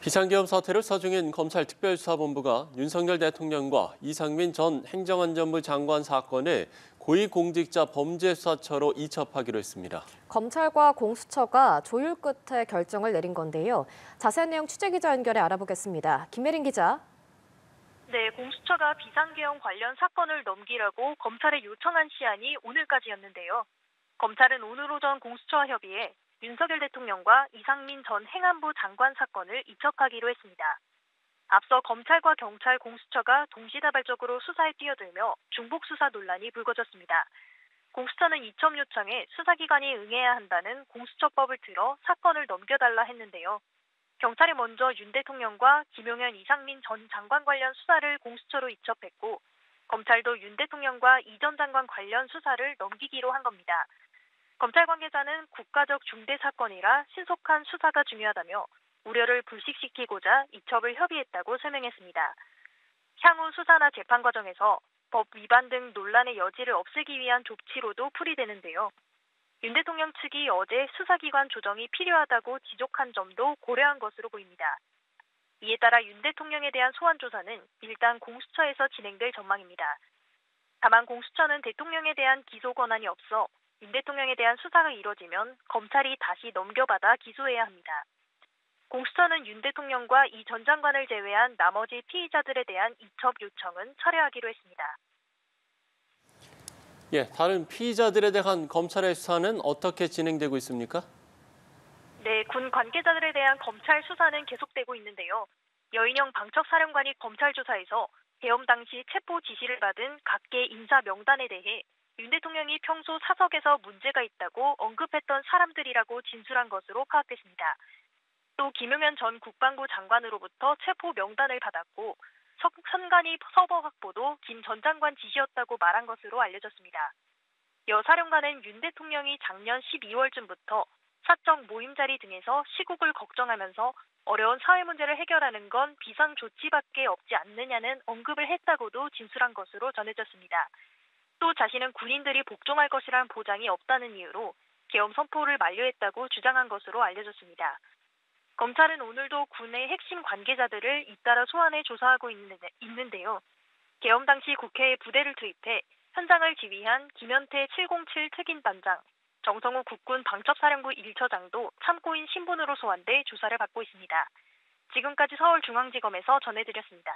비상계엄 사태를 서중인 검찰특별수사본부가 윤석열 대통령과 이상민 전 행정안전부 장관 사건을 고위공직자 범죄수사처로 이첩하기로 했습니다. 검찰과 공수처가 조율 끝에 결정을 내린 건데요. 자세한 내용 취재기자 연결해 알아보겠습니다. 김혜린 기자. 네, 공수처가 비상계엄 관련 사건을 넘기라고 검찰에 요청한 시한이 오늘까지였는데요. 검찰은 오늘 오전 공수처와 협의해 윤석열 대통령과 이상민 전 행안부 장관 사건을 이첩하기로 했습니다. 앞서 검찰과 경찰, 공수처가 동시다발적으로 수사에 뛰어들며 중복 수사 논란이 불거졌습니다. 공수처는 이첩 요청에 수사기관이 응해야 한다는 공수처법을 들어 사건을 넘겨달라 했는데요. 경찰이 먼저 윤 대통령과 김용현, 이상민 전 장관 관련 수사를 공수처로 이첩했고, 검찰도 윤 대통령과 이 전 장관 관련 수사를 넘기기로 한 겁니다. 검찰 관계자는 국가적 중대 사건이라 신속한 수사가 중요하다며 우려를 불식시키고자 이첩을 협의했다고 설명했습니다. 향후 수사나 재판 과정에서 법 위반 등 논란의 여지를 없애기 위한 조치로도 풀이되는데요. 윤 대통령 측이 어제 수사기관 조정이 필요하다고 지적한 점도 고려한 것으로 보입니다. 이에 따라 윤 대통령에 대한 소환 조사는 일단 공수처에서 진행될 전망입니다. 다만 공수처는 대통령에 대한 기소 권한이 없어 윤 대통령에 대한 수사가 이뤄지면 검찰이 다시 넘겨받아 기소해야 합니다. 공수처는 윤 대통령과 이 전 장관을 제외한 나머지 피의자들에 대한 이첩 요청은 철회하기로 했습니다. 다른 피의자들에 대한 검찰의 수사는 어떻게 진행되고 있습니까? 네, 군 관계자들에 대한 검찰 수사는 계속되고 있는데요. 여인영 방첩사령관이 검찰 조사에서 계엄 당시 체포 지시를 받은 각계 인사 명단에 대해 윤 대통령이 평소 사석에서 문제가 있다고 언급했던 사람들이라고 진술한 것으로 파악됐습니다. 또 김용현 전 국방부 장관으로부터 체포 명단을 받았고 선관위 서버 확보도 김 전 장관 지시였다고 말한 것으로 알려졌습니다. 여 사령관은 윤 대통령이 작년 12월쯤부터 사적 모임 자리 등에서 시국을 걱정하면서 어려운 사회 문제를 해결하는 건 비상 조치밖에 없지 않느냐는 언급을 했다고도 진술한 것으로 전해졌습니다. 또 자신은 군인들이 복종할 것이란 보장이 없다는 이유로 계엄 선포를 만료했다고 주장한 것으로 알려졌습니다. 검찰은 오늘도 군의 핵심 관계자들을 잇따라 소환해 조사하고 있는데요. 계엄 당시 국회에 부대를 투입해 현장을 지휘한 김현태 707 특임반장, 정성호 국군 방첩사령부 1처장도 참고인 신분으로 소환돼 조사를 받고 있습니다. 지금까지 서울중앙지검에서 전해드렸습니다.